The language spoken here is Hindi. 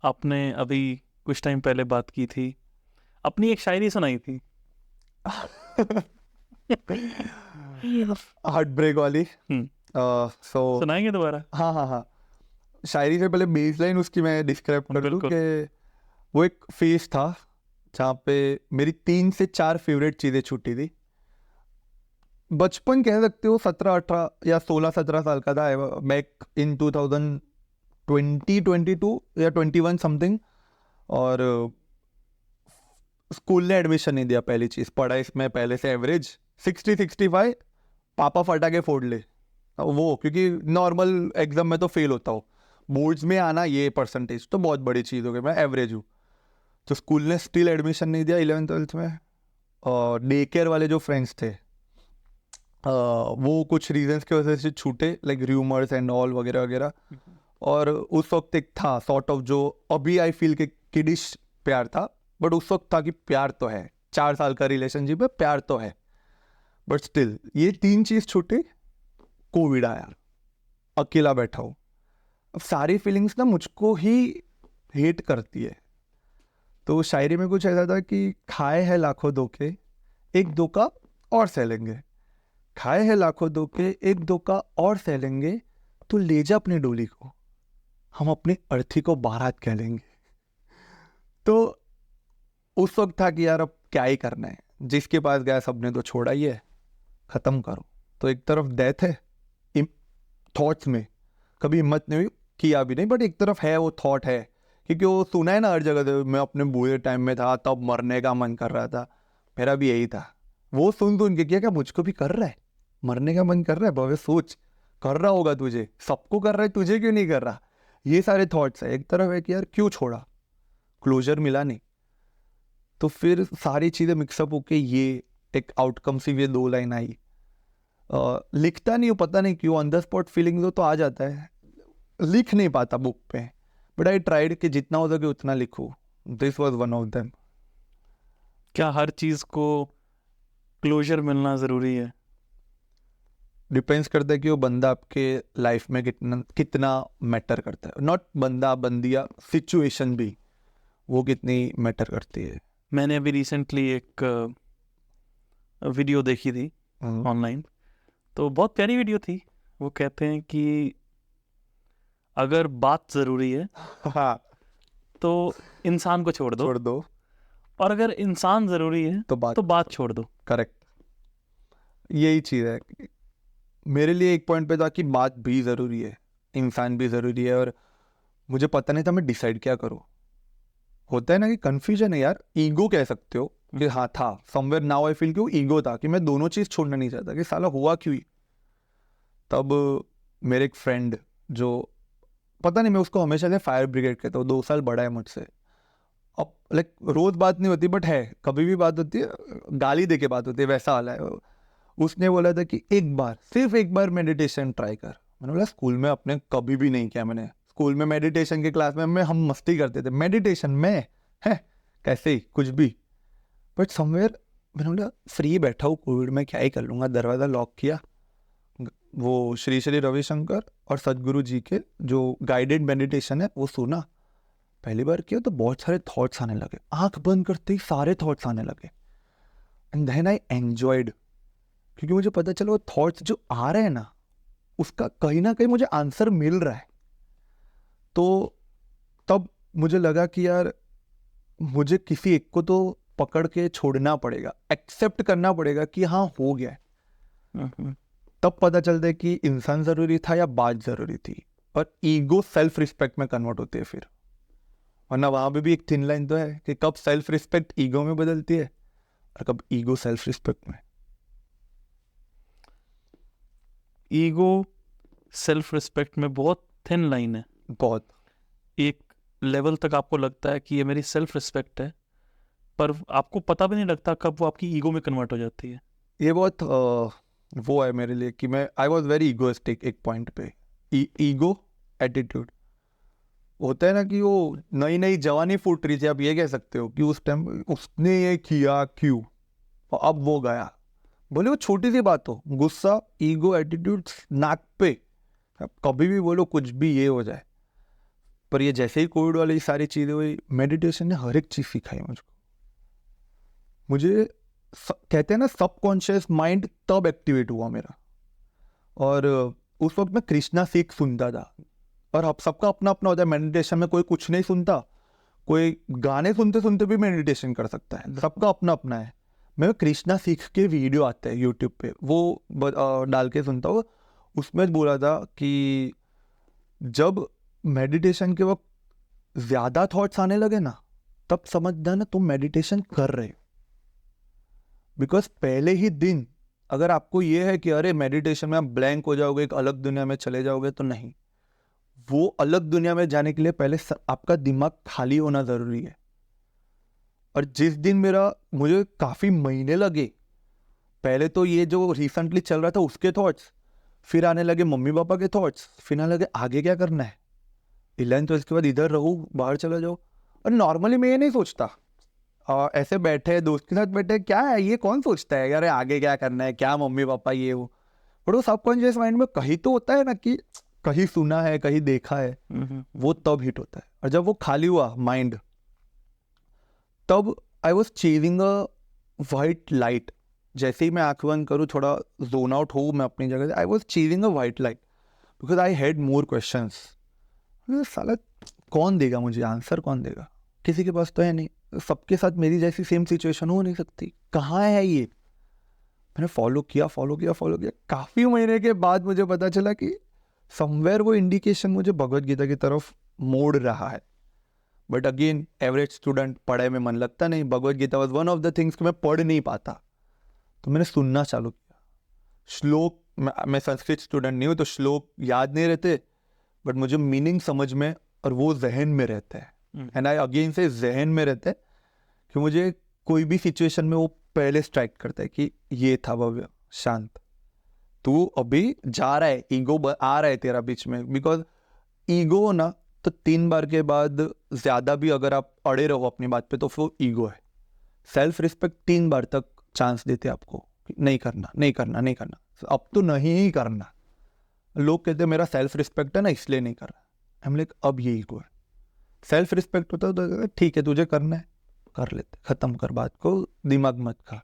आपने अभी कुछ टाइम पहले बात की थी, अपनी एक शायरी सुनाई थी। हार्ट ब्रेक वाली। हम्म, सो सुनाएंगे दोबारा? हाँ हाँ हाँ, शायरी से पहले बेसलाइन उसकी मैं डिस्क्राइब कर दूं बिल्कुल। कि वो एक फेज था जहाँ पे मेरी 3 से 4 फेवरेट चीज़ें छूटी थी। बचपन कह सकते हो, 17 18 या 16 17 साल का था बैक इन 2022 या 21 समथिंग। और स्कूल ने एडमिशन नहीं दिया। पहली चीज़, पढ़ा इसमें पहले से एवरेज 60 65, पापा फटा के फोड़ ले वो, क्योंकि नॉर्मल एग्जाम में तो फेल होता हो, बोर्ड्स में आना ये परसेंटेज तो बहुत बड़ी चीज़ हो गई, मैं एवरेज हूँ। तो स्कूल ने स्टिल एडमिशन नहीं दिया 11th 12th में। और डे केयर वाले जो फ्रेंड्स थे, वो कुछ रीजंस की वजह से छूटे, लाइक र्यूमर्स एंड ऑल वगैरह वगैरह। और उस वक्त एक था सॉर्ट ऑफ, जो अभी आई फील के किडिश प्यार था, बट उस वक्त था कि प्यार तो है, 4 साल का रिलेशनशिप है, प्यार तो है, बट स्टिल ये 3 चीज छूटे। कोविड आया, अकेला बैठा हूँ, अब सारी फीलिंग्स ना मुझको ही हेट करती है। तो शायरी में कुछ ऐसा था कि खाए हैं लाखों धोखे, एक धोखा और सह लेंगे। खाए हैं लाखों धोखे, एक धोखा और सह लेंगे। तू ले जा अपनी डोली को, हम अपनी अर्थी को बारात कह लेंगे। तो उस वक्त था कि यार अब क्या ही करना है, जिसके पास गया सबने तो छोड़ा ही है, खत्म करो। तो एक तरफ डेथ है थॉट्स में, कभी हिम्मत नहीं हुई, किया भी नहीं, बट एक तरफ है वो थॉट है, क्योंकि वो सुना है ना हर जगह से, मैं अपने बुरे टाइम में था तब मरने का मन कर रहा था। मेरा भी यही था। वो सुन सुन के किया, क्या मुझको भी कर रहा है, मरने का मन कर रहा है भव्य, सोच, कर रहा होगा तुझे, सबको कर रहा है, तुझे क्यों नहीं कर रहा। ये सारे थॉट्स है। एक तरफ है कि यार क्यों छोड़ा, क्लोजर मिला नहीं। तो फिर सारी चीज़ें मिक्सअप होके ये एक आउटकम सी ये 2 लाइन आई। लिखता नहीं हूँ, पता नहीं क्यों, ऑन द स्पॉट फीलिंग तो आ जाता है, लिख नहीं पाता बुक पे, बट आई ट्राइड कि जितना हो सके उतना लिखूं। This was one of them. क्या हर चीज़ को क्लोजर मिलना ज़रूरी है? डिपेंड्स करता है कि वो बंदा आपके लाइफ में कितना कितना मैटर करता है, नॉट बंदा बंदिया, सिचुएशन भी वो कितनी मैटर करती है। मैंने अभी रिसेंटली एक वीडियो देखी थी हम्म। ऑनलाइन, तो बहुत प्यारी वीडियो थी। वो कहते हैं कि अगर बात ज़रूरी है हाँ, तो इंसान को छोड़ दो, छोड़ दो और अगर इंसान ज़रूरी है तो तो बात। बात छोड़ दो। करेक्ट, यही चीज़ है। मेरे लिए एक पॉइंट पे था कि बात भी ज़रूरी है, इंसान भी ज़रूरी है, और मुझे पता नहीं था मैं डिसाइड क्या करूँ। होता है ना कि कंफ्यूजन है यार, ईगो कह सकते हो कि हाँ था, समवेयर नाउ आई फील कि वो ईगो था, कि मैं दोनों चीज़ छोड़ना नहीं चाहता, कि साला हुआ क्यों ही। तब मेरे एक फ्रेंड, जो पता नहीं, मैं उसको हमेशा से फायर ब्रिगेड कहता हूँ, 2 साल बड़ा है मुझसे। अब लाइक रोज बात नहीं होती, बट है कभी भी बात होती है, गाली दे के बात होती है, वैसा वाला है। उसने बोला था कि एक बार, सिर्फ एक बार मेडिटेशन ट्राई कर। मैंने बोला स्कूल में अपने कभी भी नहीं किया मैंने। स्कूल में मेडिटेशन की क्लास में हम मस्ती करते थे, मेडिटेशन में है कैसे ही कुछ भी। बट समवेयर मैंने बोला फ्री बैठा हूँ कोविड में, क्या ही कर लूँगा, दरवाज़ा लॉक किया, वो श्री श्री रविशंकर और सदगुरु जी के जो गाइडेड मेडिटेशन है वो सुना। पहली बार किया तो बहुत सारे थॉट्स आने लगे, आंख बंद करते ही सारे थॉट्स आने लगे, एंड देन आई एंजॉयड, क्योंकि मुझे पता चला वो थॉट्स जो आ रहे हैं ना, उसका कहीं ना कहीं मुझे आंसर मिल रहा है। तो तब मुझे लगा कि यार मुझे किसी एक को तो पकड़ के छोड़ना पड़ेगा, एक्सेप्ट करना पड़ेगा कि हाँ हो गया है। हम्म। तब पता चलता है कि इंसान जरूरी था या बात जरूरी थी। और ईगो सेल्फ रिस्पेक्ट में कन्वर्ट होती है फिर, वरना वहां पे भी एक थिन लाइन तो है कि कब सेल्फ रिस्पेक्ट ईगो में बदलती है और कब ईगो सेल्फ रिस्पेक्ट में। ईगो सेल्फ रिस्पेक्ट में बहुत थिन लाइन है। बहुत। एक लेवल तक आपको लगता है कि ये मेरी सेल्फ रिस्पेक्ट है, पर आपको पता भी नहीं लगता कब वो आपकी ईगो में कन्वर्ट हो जाती है। ये बहुत वो है मेरे लिए कि मैं आई वॉज वेरी ईगोइस्टिक एक पॉइंट पे। ईगो एटीट्यूड होता है ना, कि वो नई नई जवानी फूट रही थी, आप ये कह सकते हो कि उस टाइम उसने ये किया क्यों, और अब वो गया। बोले वो छोटी सी बात हो, गुस्सा, ईगो, एटीट्यूड नाक पे, अब कभी भी बोलो कुछ भी ये हो जाए। पर ये जैसे ही कोविड वाली सारी चीज़ें हुई, मेडिटेशन ने हर एक चीज़ सिखाई मुझको। मुझे कहते हैं ना सबकॉन्शियस माइंड तब एक्टिवेट हुआ मेरा। और उस वक्त मैं कृष्णा सीख सुनता था। और अब सबका अपना अपना होता है मेडिटेशन में, कोई कुछ नहीं सुनता, कोई गाने सुनते सुनते भी मेडिटेशन कर सकता है, सबका अपना अपना है। मैं कृष्णा सीख के वीडियो आते हैं यूट्यूब पे, वो डाल के सुनता हूँ। उसमें बोला था कि जब मेडिटेशन के वक्त ज़्यादा थॉट्स आने लगे ना, तब समझना ना तुम मेडिटेशन कर रहे हो। बिकॉज पहले ही दिन अगर आपको ये है कि अरे मेडिटेशन में आप ब्लैंक हो जाओगे, एक अलग दुनिया में चले जाओगे, तो नहीं। वो अलग दुनिया में जाने के लिए पहले आपका दिमाग खाली होना ज़रूरी है। और जिस दिन मुझे काफ़ी महीने लगे, पहले तो ये जो रिसेंटली चल रहा था उसके थॉट्स, फिर आने लगे मम्मी पापा के थॉट्स, फिर आने लगे आगे क्या करना है, 11th तो इसके बाद इधर रहूँ, बाहर चला जाओ। और नॉर्मली मैं ये नहीं सोचता, ऐसे बैठे दोस्त के साथ बैठे, क्या है ये, कौन सोचता है यार आगे क्या करना है, क्या मम्मी पापा ये वो। पर वो सबकॉन्शियस माइंड में कहीं तो होता है ना कि कहीं सुना है, कहीं देखा है, वो तब हिट होता है। और जब वो खाली हुआ माइंड, तब I was chasing a white light. जैसे ही मैं आंख बंद करूँ, थोड़ा जोन आउट हो मैं अपनी जगह से, I was chasing a white light because I had more questions. साला कौन देगा मुझे आंसर, कौन देगा, किसी के पास तो है नहीं, सबके साथ मेरी जैसी सेम सिचुएशन हो नहीं सकती, कहाँ है ये। मैंने फॉलो किया, काफ़ी महीने के बाद मुझे पता चला कि समवेयर वो इंडिकेशन मुझे भगवत गीता की तरफ मोड़ रहा है। बट अगेन एवरेज स्टूडेंट, पढ़ाई में मन लगता नहीं, Bhagavad Gita was one of the things कि मैं पढ़ नहीं पाता, तो मैंने सुनना चालू किया। श्लोक, मैं संस्कृत स्टूडेंट नहीं हूँ तो श्लोक याद नहीं रहते, बट मुझे मीनिंग समझ में और वो जहन में रहता है। एंड आई अगेन से जहन में रहता है कि मुझे कोई भी सिचुएशन में वो पहले स्ट्राइक करता है कि ये था भव्य, शांत, तू अभी जा रहा है, ईगो आ रहा है तेरा बीच में। बिकॉज ईगो ना, तो 3 बार के बाद ज़्यादा भी अगर आप अड़े रहो अपनी बात पे, तो वो ईगो है। सेल्फ रिस्पेक्ट 3 बार तक चांस देते आपको, नहीं करना, नहीं करना, नहीं करना, अब तो नहीं ही करना। लोग कहते हैं मेरा सेल्फ रिस्पेक्ट है ना इसलिए नहीं कर रहा। हम लाइक अब ये ईगो है। सेल्फ रिस्पेक्ट होता है तो ठीक है तुझे करना है, कर लेते, खत्म कर बात को, दिमाग मत खा।